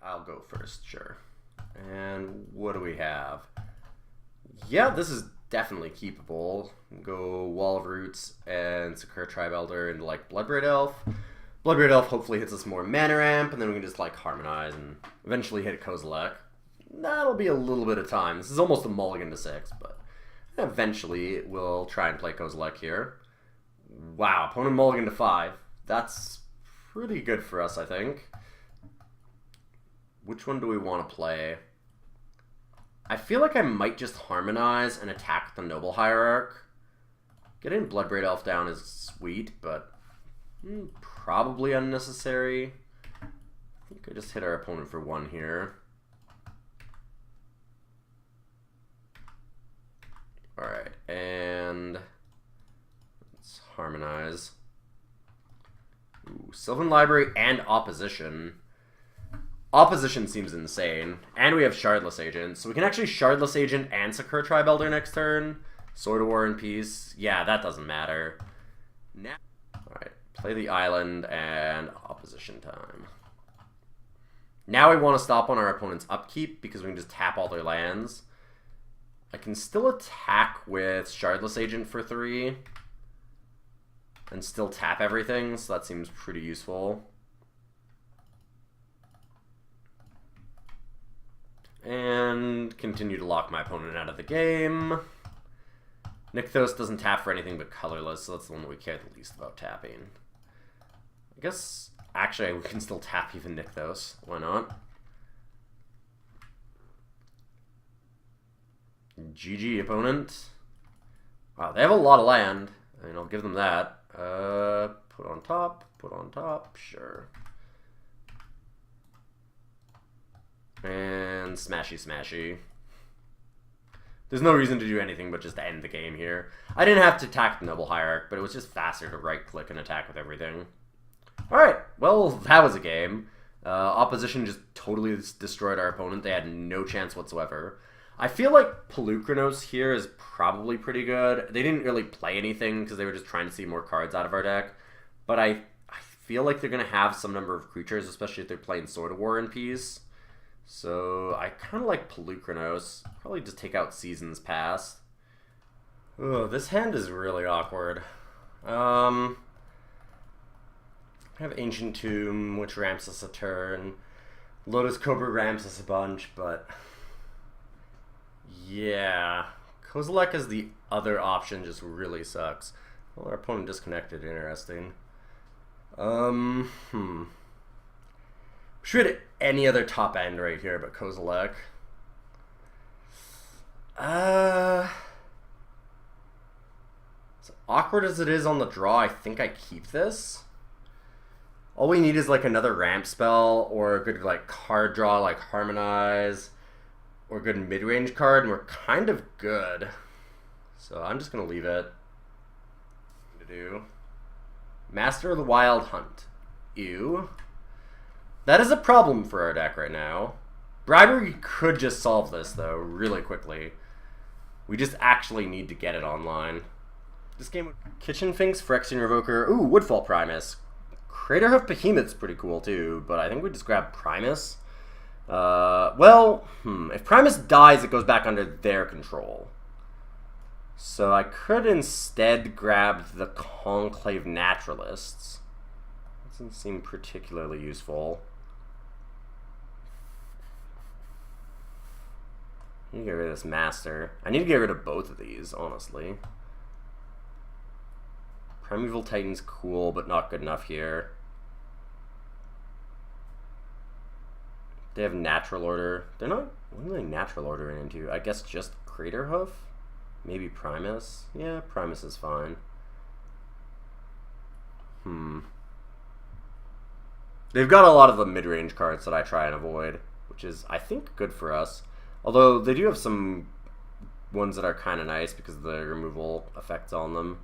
I'll go first, sure. And what do we have? Yeah, this is definitely keepable. Go Wall of Roots and Sakura Tribe Elder into like Bloodbraid Elf. Bloodbraid Elf hopefully hits us more mana ramp, and then we can just like harmonize and eventually hit Kozilek. That'll be a little bit of time. This is almost a mulligan to 6, but eventually we'll try and play Kozilek here. Wow, opponent mulligan to 5. That's pretty good for us, I think. Which one do we want to play? I feel like I might just harmonize and attack the Noble Hierarch. Getting Bloodbraid Elf down is sweet, but probably unnecessary. I think I just hit our opponent for 1 here. Alright, and let's harmonize. Ooh, Sylvan Library and Opposition. Opposition seems insane. And we have Shardless Agent. So we can actually Shardless Agent and Sakura Tribe Elder next turn. Sword of War and Peace. Yeah, that doesn't matter. Now, alright, play the island and Opposition time. Now we want to stop on our opponent's upkeep because we can just tap all their lands. I can still attack with Shardless Agent for 3. And still tap everything, so that seems pretty useful. And continue to lock my opponent out of the game. Nykthos doesn't tap for anything but colorless, so that's the one that we care the least about tapping. I guess, actually, we can still tap even Nykthos. Why not? GG, opponent. Wow, they have a lot of land. I mean, I'll give them that. Put on top, sure. And smashy smashy. There's no reason to do anything but just end the game here. I didn't have to attack the Noble Hierarch, but it was just faster to right-click and attack with everything. Alright, well, that was a game. Opposition just totally destroyed our opponent. They had no chance whatsoever. I feel like Pelucranos here is probably pretty good. They didn't really play anything because they were just trying to see more cards out of our deck. But I feel like they're going to have some number of creatures, especially if they're playing Sword of War and Peace. So I kind of like Pelucranos. Probably just take out Seasons Past. Oh, this hand is really awkward. I have Ancient Tomb, which ramps us a turn. Lotus Cobra ramps us a bunch, but yeah. Kozilek as the other option just really sucks. Well, our opponent disconnected, interesting. Should hit any other top end right here but Kozilek. As awkward as it is on the draw, I think I keep this. All we need is like another ramp spell or a good like card draw like Harmonize or a good mid-range card, and we're kind of good. So I'm just gonna leave it. To do Master of the Wild Hunt. Ew. That is a problem for our deck right now. Bribery could just solve this, though, really quickly. We just actually need to get it online. This game... Kitchen Finks, Phyrexian Revoker. Ooh, Woodfall Primus. Craterhoof Behemoth's pretty cool, too, but I think we just grab Primus. If Primus dies, it goes back under their control. So I could instead grab the Conclave Naturalists. Doesn't seem particularly useful. I need to get rid of this Master. I need to get rid of both of these, honestly. Primeval Titan's cool, but not good enough here. They have Natural Order. They're not... What are they Natural Ordering into? I guess just Craterhoof? Maybe Primus? Yeah, Primus is fine. They've got a lot of the mid-range cards that I try and avoid, which is, I think, good for us. Although, they do have some ones that are kind of nice because of the removal effects on them.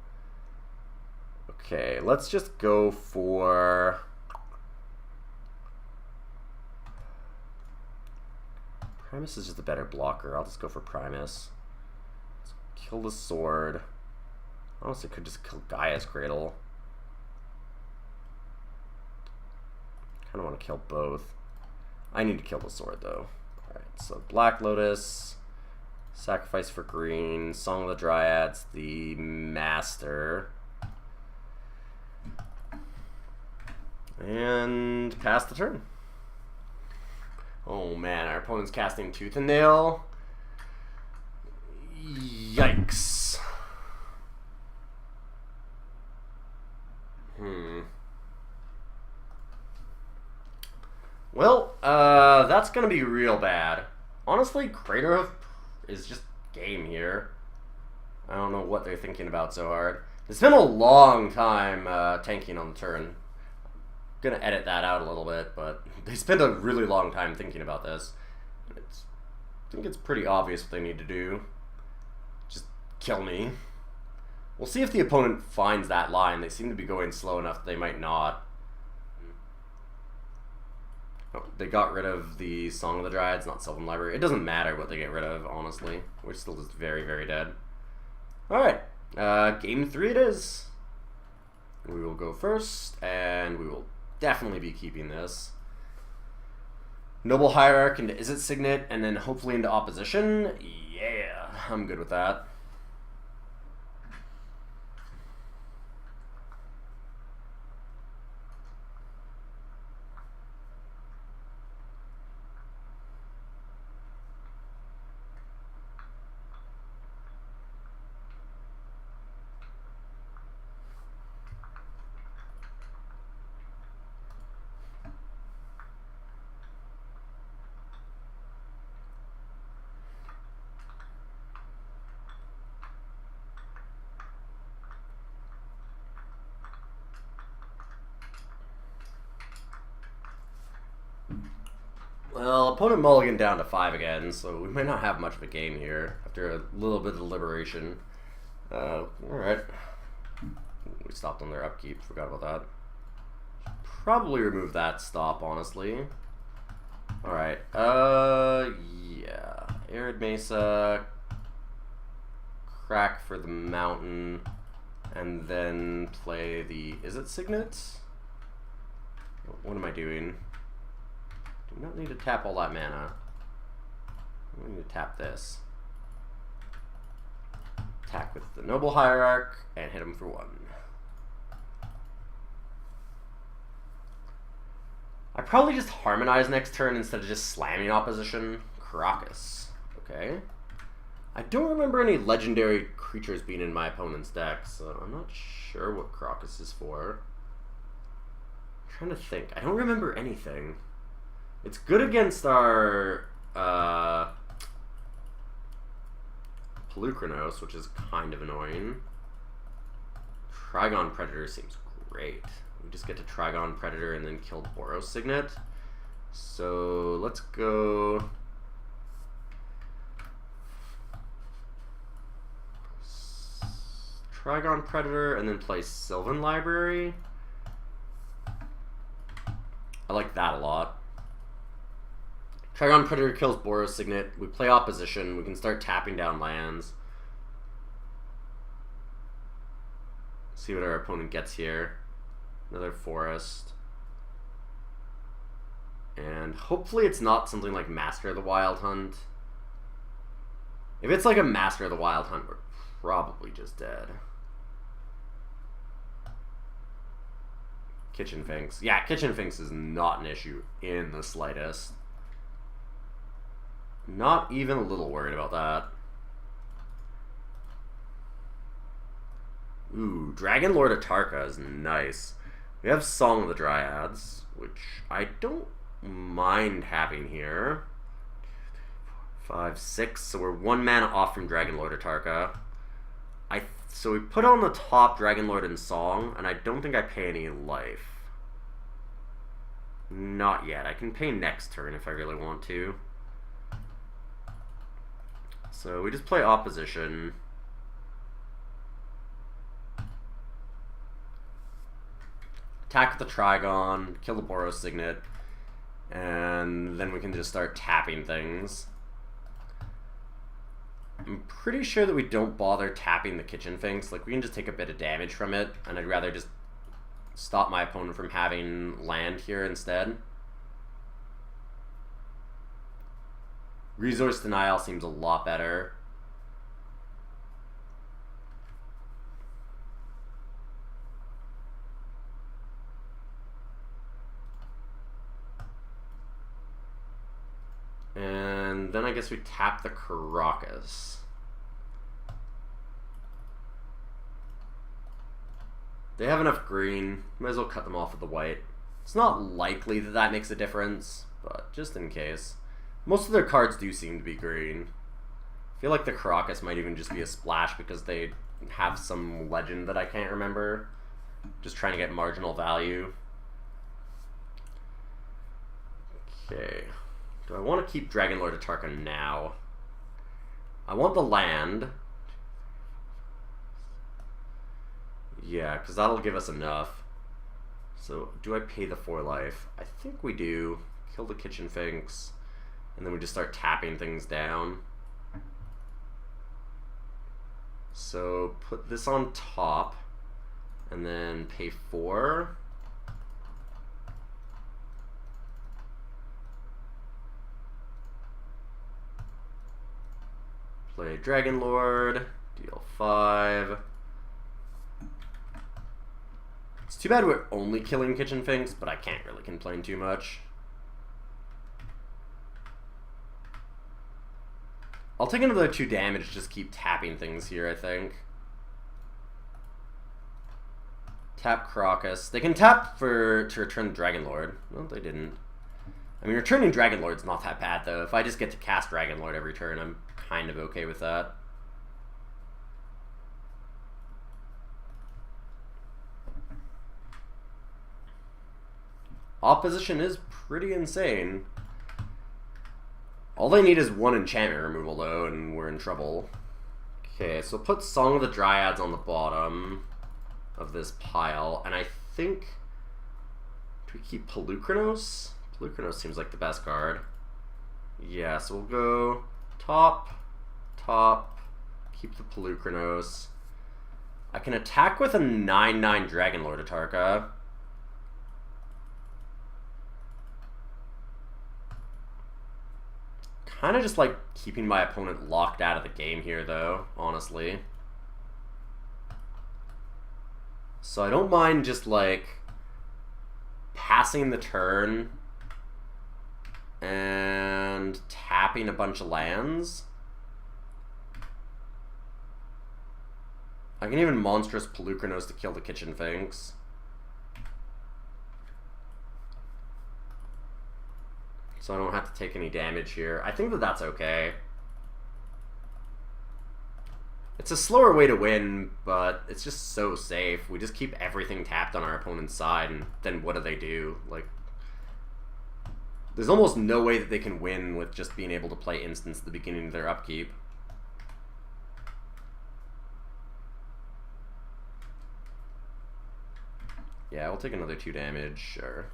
Okay, let's just go for... Primus is just a better blocker. I'll just go for Primus. Let's kill the sword. Honestly, could just kill Gaia's Cradle. Kind of want to kill both. I need to kill the sword, though. Alright, so Black Lotus, sacrifice for green, Song of the Dryads, the Master, and pass the turn. Oh man, our opponent's casting Tooth and Nail. Yikes. Well, that's gonna be real bad. Honestly, Craterhoof is just game here. I don't know what they're thinking about so hard. It's been a long time tanking on the turn. Gonna edit that out a little bit, but they spent a really long time thinking about this. I think it's pretty obvious what they need to do. Just kill me. We'll see if the opponent finds that line. They seem to be going slow enough that they might not. Oh, they got rid of the Song of the Dryads, not Sylvan Library. It doesn't matter what they get rid of, honestly. We're still just very, very dead. Alright, game 3 it is. We will go first, and we will definitely be keeping this. Noble Hierarch into Is It Signet, and then hopefully into Opposition. Yeah, I'm good with that. Well, opponent mulligan down to 5 again, so we might not have much of a game here after a little bit of deliberation. Alright. We stopped on their upkeep, forgot about that. Probably remove that stop, honestly. Alright, yeah. Arid Mesa, crack for the mountain, and then play the... Is it Signet? What am I doing? Do not need to tap all that mana. I need to tap this. Attack with the Noble Hierarch and hit him for 1. I probably just harmonize next turn instead of just slamming opposition. Crocus. Okay. I don't remember any legendary creatures being in my opponent's deck, so I'm not sure what Crocus is for. I'm trying to think. I don't remember anything. It's good against our Pelucranos, which is kind of annoying. Trigon Predator seems great. We just get to Trigon Predator and then kill Boros Signet. So let's go... Trigon Predator and then play Sylvan Library. I like that a lot. Trigon Predator kills Boros Signet. We play Opposition. We can start tapping down lands. See what our opponent gets here. Another forest. And hopefully it's not something like Master of the Wild Hunt. If it's like a Master of the Wild Hunt, we're probably just dead. Kitchen Finks. Yeah, Kitchen Finks is not an issue in the slightest. Not even a little worried about that. Ooh, Dragon Lord Atarka is nice. We have Song of the Dryads, which I don't mind having here. 5, 6, so we're 1 mana off from Dragon Lord Atarka. So we put on the top Dragon Lord and Song, and I don't think I pay any life. Not yet. I can pay next turn if I really want to. So we just play Opposition. Attack with the Trigon, kill the Boros Signet, and then we can just start tapping things. I'm pretty sure that we don't bother tapping the Kitchen Finks. Like, we can just take a bit of damage from it, and I'd rather just stop my opponent from having land here instead. Resource Denial seems a lot better. And then I guess we tap the Caracas. They have enough green. Might as well cut them off with the white. It's not likely that that makes a difference, but just in case. Most of their cards do seem to be green. I feel like the Caracas might even just be a splash because they have some legend that I can't remember. Just trying to get marginal value. Okay. Do I want to keep Dragonlord Atarka now? I want the land. Yeah, because that'll give us enough. So, do I pay the 4 life? I think we do. Kill the Kitchen Finks. And then we just start tapping things down. So, put this on top. And then pay 4. Play Dragonlord. Deal 5. It's too bad we're only killing Kitchen Finks, but I can't really complain too much. I'll take another 2 damage, just keep tapping things here, I think. Tap Caracas. They can tap to return Dragonlord. No, they didn't. I mean, returning Dragonlord's not that bad, though. If I just get to cast Dragonlord every turn, I'm kind of okay with that. Opposition is pretty insane. All they need is 1 enchantment removal, though, and we're in trouble. Okay, so put Song of the Dryads on the bottom of this pile, and I think... Do we keep Pelucranos? Pelucranos seems like the best card. Yeah, so we'll go top, top, keep the Pelucranos. I can attack with a 9/9 Dragonlord Atarka. Kind of just like keeping my opponent locked out of the game here, though, honestly. So I don't mind just like passing the turn and tapping a bunch of lands. I can even Monstrous Pelucranos to kill the Kitchen Finks. So I don't have to take any damage here. I think that that's okay. It's a slower way to win, but it's just so safe. We just keep everything tapped on our opponent's side, and then what do? Like, there's almost no way that they can win with just being able to play instants at the beginning of their upkeep. Yeah, we'll take another 2 damage, sure.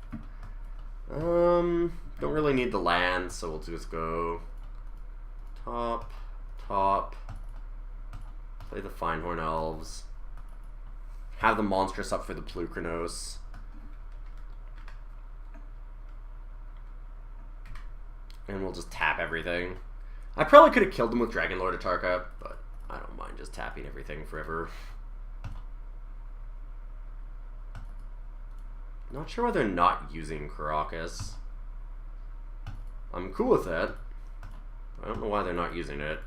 Don't really need the land, so we'll just go top, top, play the Finehorn Elves, have the Monstrous up for the Pelucranos. And we'll just tap everything. I probably could have killed them with Dragonlord Atarka, but I don't mind just tapping everything forever. Not sure why they're not using Caracas. I'm cool with it. I don't know why they're not using it.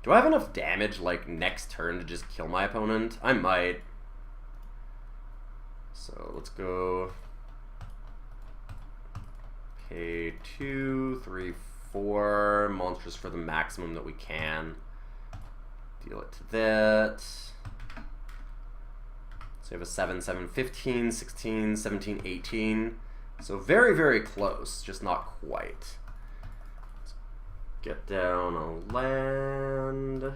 Do I have enough damage, like, next turn to just kill my opponent? I might. So, let's go... Okay, 2, 3, 4. Monstrous for the maximum that we can. Deal it to that. So we have a 7, 7, 15, 16, 17, 18. So very, very close, just not quite. Let's get down a land.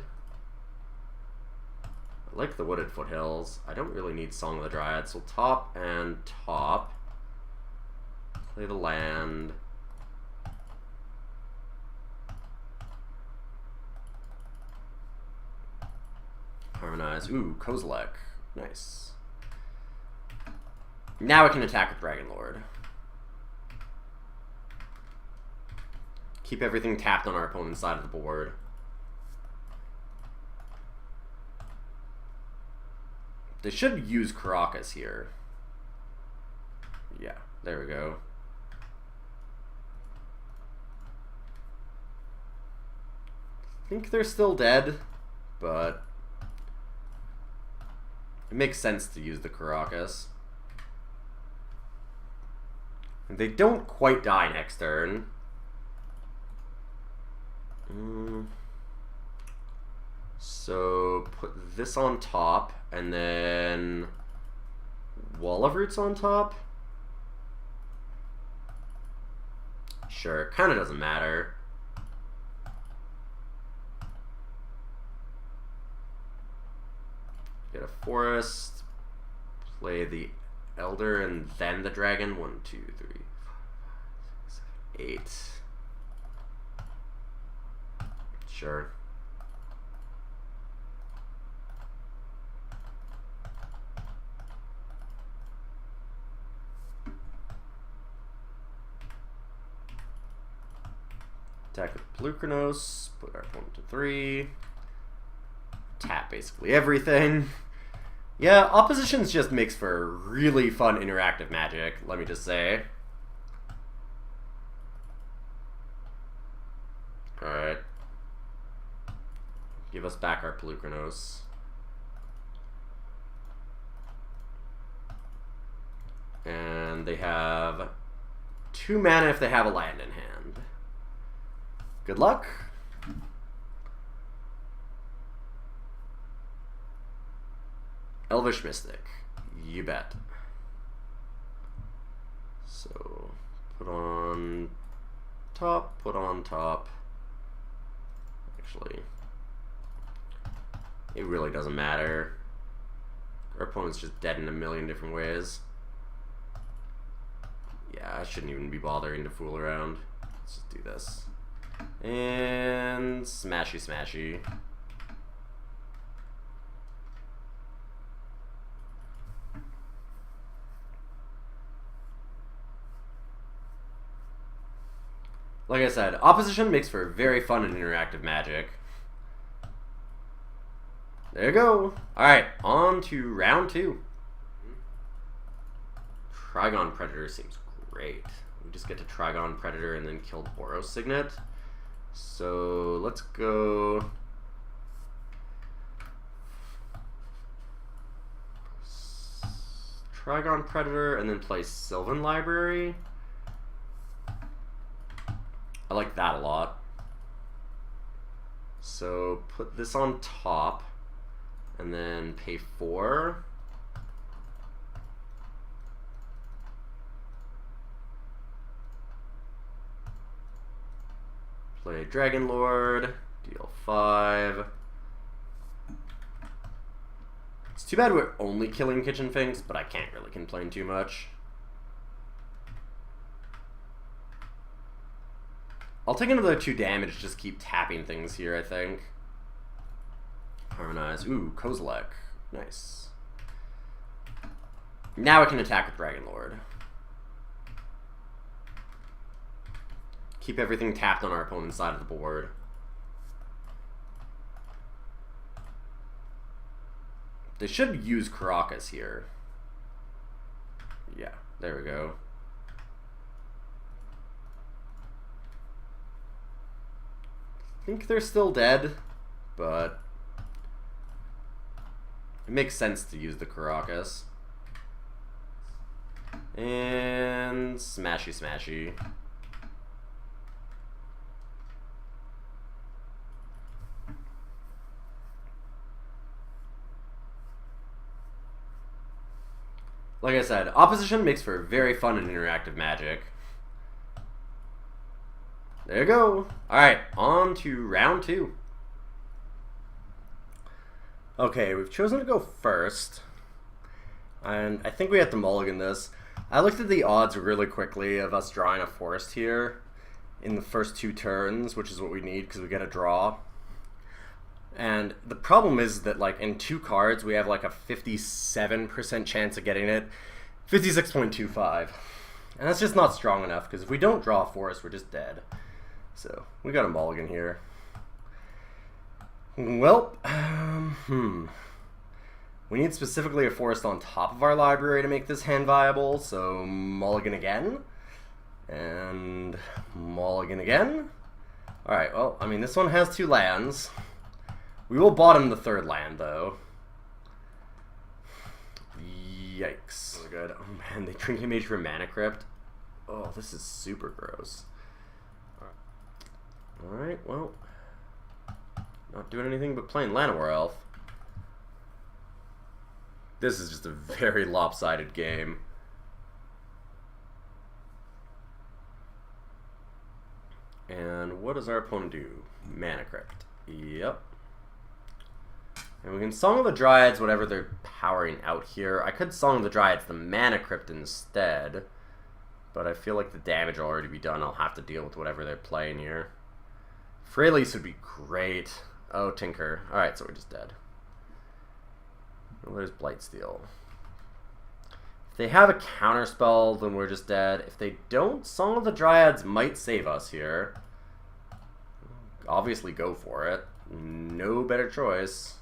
I like the Wooded Foothills. I don't really need Song of the Dryads, so top and top. Play the land. Harmonize. Ooh, Kozilek. Nice. Now I can attack with Dragon Lord. Keep everything tapped on our opponent's side of the board. They should use Caracas here. Yeah, there we go. I think they're still dead, but it makes sense to use the Caracas. And they don't quite die next turn. So put this on top, and then Wall of Roots on top. Sure, kind of doesn't matter. Get a forest, play the Elder, and then the dragon. 1, 2, 3, 4, 5, 6, 7, 8. Sure. Attack with Pelucranos, put our opponent to 3. Tap basically everything. Yeah, Oppositions just makes for really fun interactive Magic, let me just say. Alright. Give us back our Pelucranos. And they have 2 mana if they have a land in hand. Good luck. Elvish Mystic. You bet. So, put on top, put on top. Actually, it really doesn't matter. Our opponent's just dead in a million different ways. Yeah, I shouldn't even be bothering to fool around. Let's just do this. And smashy smashy. Like I said, Opposition makes for very fun and interactive Magic. There you go. Alright, on to round 2. Trigon Predator seems great. We just get to Trigon Predator and then kill the Boros Signet. So let's go Trigon Predator and then play Sylvan Library. I like that a lot. So put this on top and then pay 4. Play Dragon Lord, deal 5. It's too bad we're only killing Kitchen Finks, but I can't really complain too much. I'll take another 2 damage, just keep tapping things here, I think. Harmonize. Ooh, Kozilek. Nice. Now I can attack with Dragon Lord. Keep everything tapped on our opponent's side of the board. They should use Caracas here. Yeah, there we go. I think they're still dead, but it makes sense to use the Caracas. And smashy smashy. Like I said, Opposition makes for very fun and interactive Magic. There you go. Alright, on to round 2. Okay, we've chosen to go first. And I think we have to mulligan this. I looked at the odds really quickly of us drawing a forest here in the first 2 turns, which is what we need because we get a draw. And the problem is that, like, in 2 cards, we have like a 57% chance of getting it. 56.25. And that's just not strong enough, because if we don't draw a forest, we're just dead. So, we got a mulligan here. Well, we need specifically a forest on top of our library to make this hand viable, so mulligan again. And mulligan again. Alright, well, I mean, this one has 2 lands. We will bottom the 3rd land, though. Yikes. Oh, good. Oh, man, they Trinket Mage for Mana Crypt. Oh, this is super gross. Alright, well. Not doing anything but playing Llanowar Elf. This is just a very lopsided game. And what does our opponent do? Mana Crypt. Yep. And we can Song of the Dryads whatever they're powering out here. I could Song of the Dryads the Mana Crypt instead. But I feel like the damage will already be done. I'll have to deal with whatever they're playing here. Freylease would be great. Oh, Tinker. Alright, so we're just dead. Well, there's Blightsteel. If they have a counterspell, then we're just dead. If they don't, Song of the Dryads might save us here. Obviously go for it. No better choice.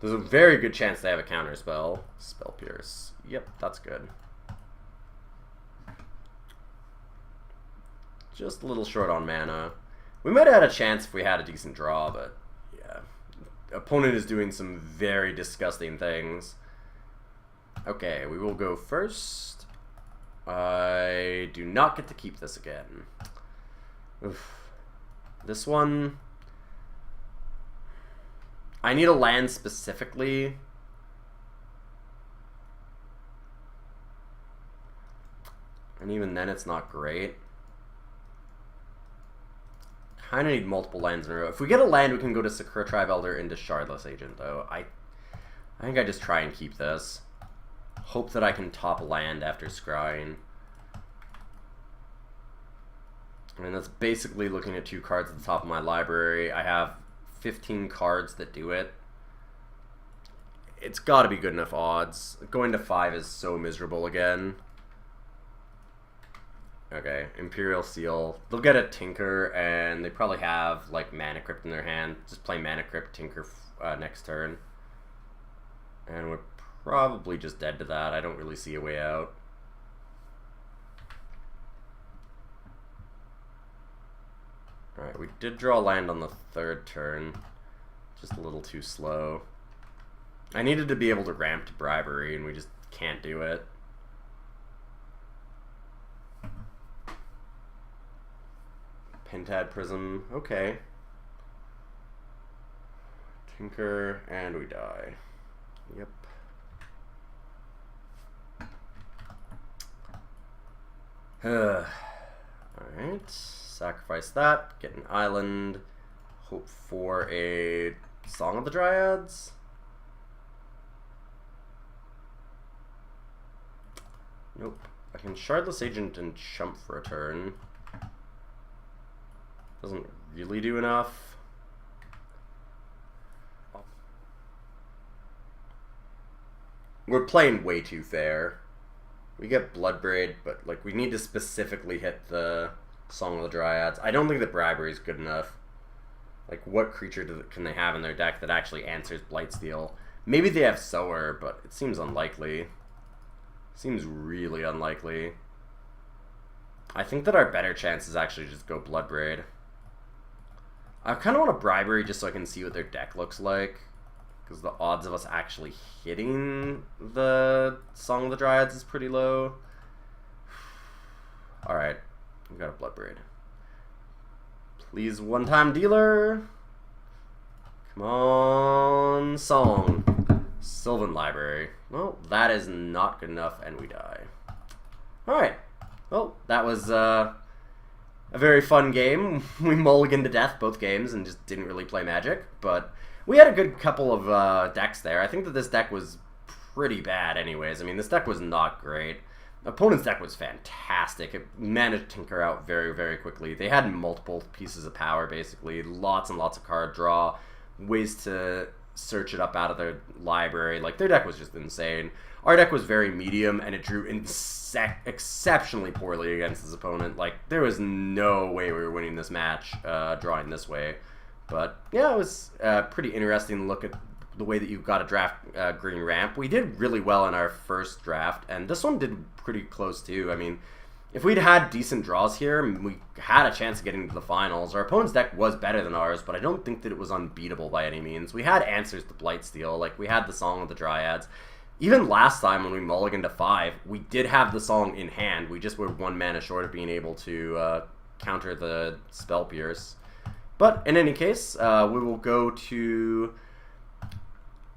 There's a very good chance they have a counterspell. Spell Pierce. Yep, that's good. Just a little short on mana. We might have had a chance if we had a decent draw, but yeah. Opponent is doing some very disgusting things. Okay, we will go first. I do not get to keep this again. Oof. This one... I need a land specifically. And even then it's not great. Kind of need multiple lands in a row. If we get a land, we can go to Sakura Tribe Elder into Shardless Agent, though. I think I just try and keep this. Hope that I can top a land after scrying. I mean, that's basically looking at 2 cards at the top of my library. I have 15 cards that do it. It's got to be good enough odds. Going to 5 is so miserable again. Okay, Imperial Seal. They'll get a Tinker, and they probably have, like, Mana Crypt in their hand. Just play Mana Crypt, Tinker next turn. And we're probably just dead to that. I don't really see a way out. Alright, we did draw land on the 3rd turn. Just a little too slow. I needed to be able to ramp to Bribery, and we just can't do it. Pentad Prism, okay. Tinker, and we die. Yep. Alright, sacrifice that, get an island, hope for a Song of the Dryads. Nope. I can Shardless Agent and chump for a turn. Doesn't really do enough. We're playing way too fair. We get Bloodbraid, but like we need to specifically hit the Song of the Dryads. I don't think that Bribery is good enough. Like, what creature can they have in their deck that actually answers Blightsteel? Maybe they have Sower, but it seems unlikely. Seems really unlikely. I think that our better chance is actually just go Bloodbraid. I kind of want a Bribery just so I can see what their deck looks like. Because the odds of us actually hitting the Song of the Dryads is pretty low. Alright, we got a Bloodbraid. Please, one-time dealer. Come on, Song. Sylvan Library. Well, that is not good enough, and we die. Alright. Well, that was a very fun game. We mulliganed to death both games and just didn't really play Magic, but we had a good couple of decks there. I think that this deck was pretty bad anyways. I mean, this deck was not great. Opponent's deck was fantastic. It managed to tinker out very, very quickly. They had multiple pieces of power, basically. Lots and lots of card draw. Ways to search it up out of their library. Like, their deck was just insane. Our deck was very medium, and it drew exceptionally poorly against his opponent. Like, there was no way we were winning this match drawing this way. But, yeah, it was pretty interesting to look at the way that you got to draft green ramp. We did really well in our first draft, and this one did pretty close too. I mean, if we'd had decent draws here, we had a chance of getting to the finals. Our opponent's deck was better than ours, but I don't think that it was unbeatable by any means. We had answers to Blightsteel, like we had the Song of the Dryads. Even last time when we mulliganed to 5, we did have the Song in hand. We just were 1 mana short of being able to counter the Spell Pierce. But in any case, we will go to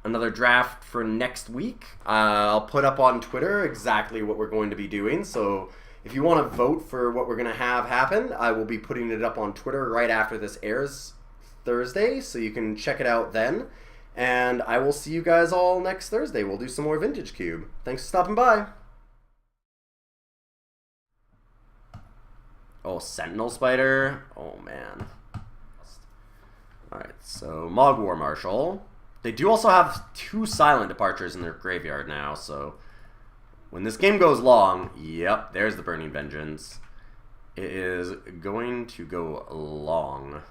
another draft for next week. I'll put up on Twitter exactly what we're going to be doing, so if you want to vote for what we're going to have happen, I will be putting it up on Twitter right after this airs Thursday, so you can check it out then. And I will see you guys all next Thursday. We'll do some more Vintage Cube. Thanks for stopping by. Oh, Sentinel Spider? Oh, man. Alright, so Mog War Marshal. They do also have 2 Silent Departures in their graveyard now, so when this game goes long, yep, there's the Burning Vengeance. It is going to go long.